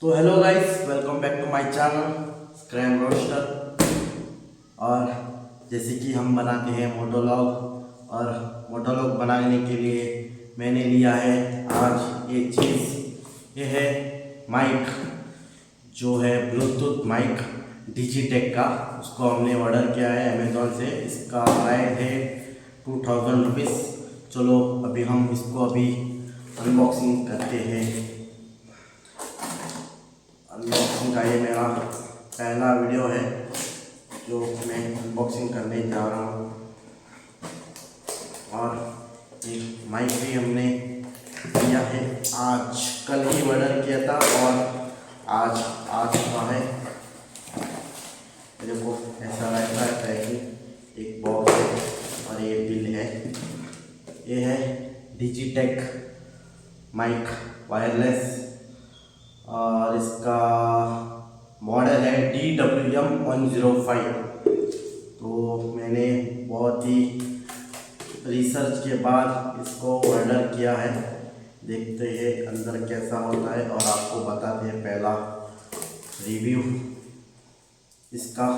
तो hello guys, welcome back to my channel स्क्रैम रोस्टर। और जैसे कि हम बनाते हैं मोटोलॉग, और मोटोलॉग बनाने के लिए मैंने लिया है आज एक चीज़। ये है माइक, जो है ब्लूटूथ माइक डिजिटेक का। उसको हमने ऑर्डर किया है अमेज़ॉन से। इसका प्राइस है 2000 रुपीज़। चलो अभी हम इसको अनबॉक्सिंग करते हैं। अनबॉक्सिंग का ये मेरा पहला वीडियो है जो मैं अनबॉक्सिंग करने जा रहा हूँ। और एक माइक भी हमने लिया है, आज कल ही ऑर्डर किया था और आज आ चुका है। देखो ऐसा रहता है पैकिंग, एक बॉक्स है और ये बिल है। ये है डिजिटेक माइक वायरलेस, और इसका मॉडल है DWM105। तो मैंने बहुत ही रिसर्च के बाद इसको ऑर्डर किया है। देखते हैं अंदर कैसा होता है और आपको बताते हैं पहला रिव्यू इसका।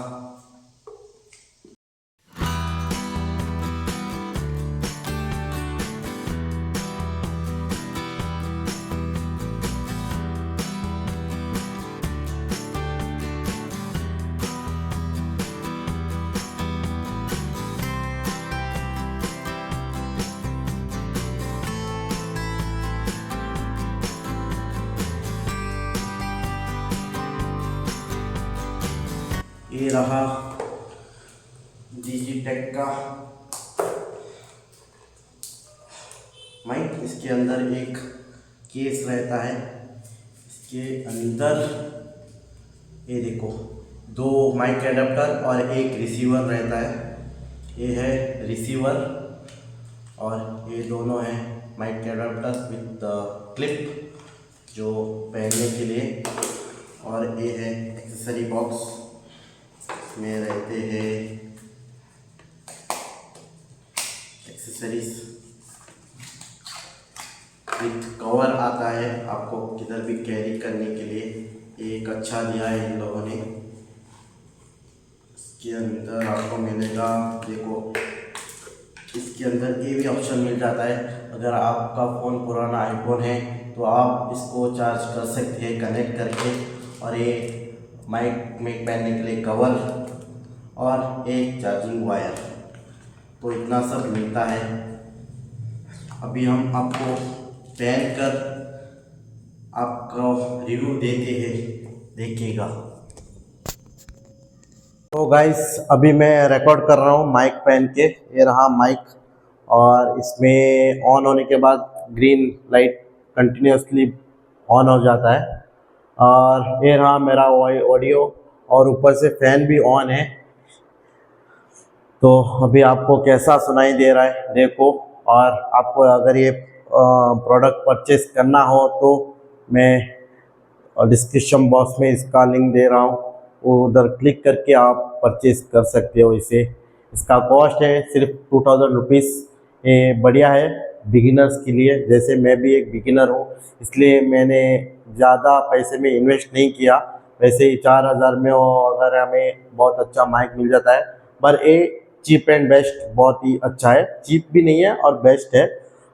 ये रहा डिजिटेक का माइक। इसके अंदर एक केस रहता है। इसके अंदर ये देखो, दो माइक एडाप्टर और एक रिसीवर रहता है। ये है रिसीवर और ये दोनों हैं माइक एडाप्टर विद क्लिप जो पहनने के लिए। और ये है एक्सेसरी बॉक्स में रहते हैं एक्सेसरीज विथ कवर आता है आपको किधर भी कैरी करने के लिए। एक अच्छा दिया है इन लोगों ने। इसके अंदर आपको मिलेगा, देखो इसके अंदर ये भी ऑप्शन मिल जाता है। अगर आपका फ़ोन पुराना आईफोन है तो आप इसको चार्ज कर सकते हैं कनेक्ट करके। और ये माइक में पहनने के लिए कवर और एक चार्जिंग वायर। तो इतना सब मिलता है। अभी हम आपको पहन कर आपका रिव्यू देते हैं, देखिएगा। तो गाइस अभी मैं रिकॉर्ड कर रहा हूँ माइक पहन के। ये रहा माइक, और इसमें ऑन होने के बाद ग्रीन लाइट कंटिन्यूसली ऑन हो जाता है। और ये रहा मेरा ऑडियो, और ऊपर से फैन भी ऑन है। तो अभी आपको कैसा सुनाई दे रहा है देखो। और आपको अगर ये प्रोडक्ट परचेस करना हो तो मैं डिस्क्रिप्शन बॉक्स में इसका लिंक दे रहा हूँ, उधर क्लिक करके आप परचेस कर सकते हो इसे। इसका कॉस्ट है सिर्फ 2000 रुपीज़। ये बढ़िया है बिगिनर्स के लिए। जैसे मैं भी एक बिगिनर हूँ, इसलिए मैंने ज़्यादा पैसे में इन्वेस्ट नहीं किया। वैसे ही 4000 में अगर हमें बहुत अच्छा माइक मिल जाता है। पर ये चीप एंड बेस्ट बहुत ही अच्छा है। चीप भी नहीं है और बेस्ट है।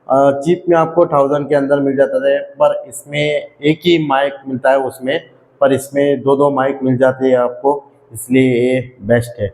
चीप में आपको 1000 के अंदर मिल जाता है, पर इसमें एक ही माइक मिलता है उसमें, पर इसमें दो दो माइक मिल जाते हैं आपको, इसलिए ये बेस्ट है।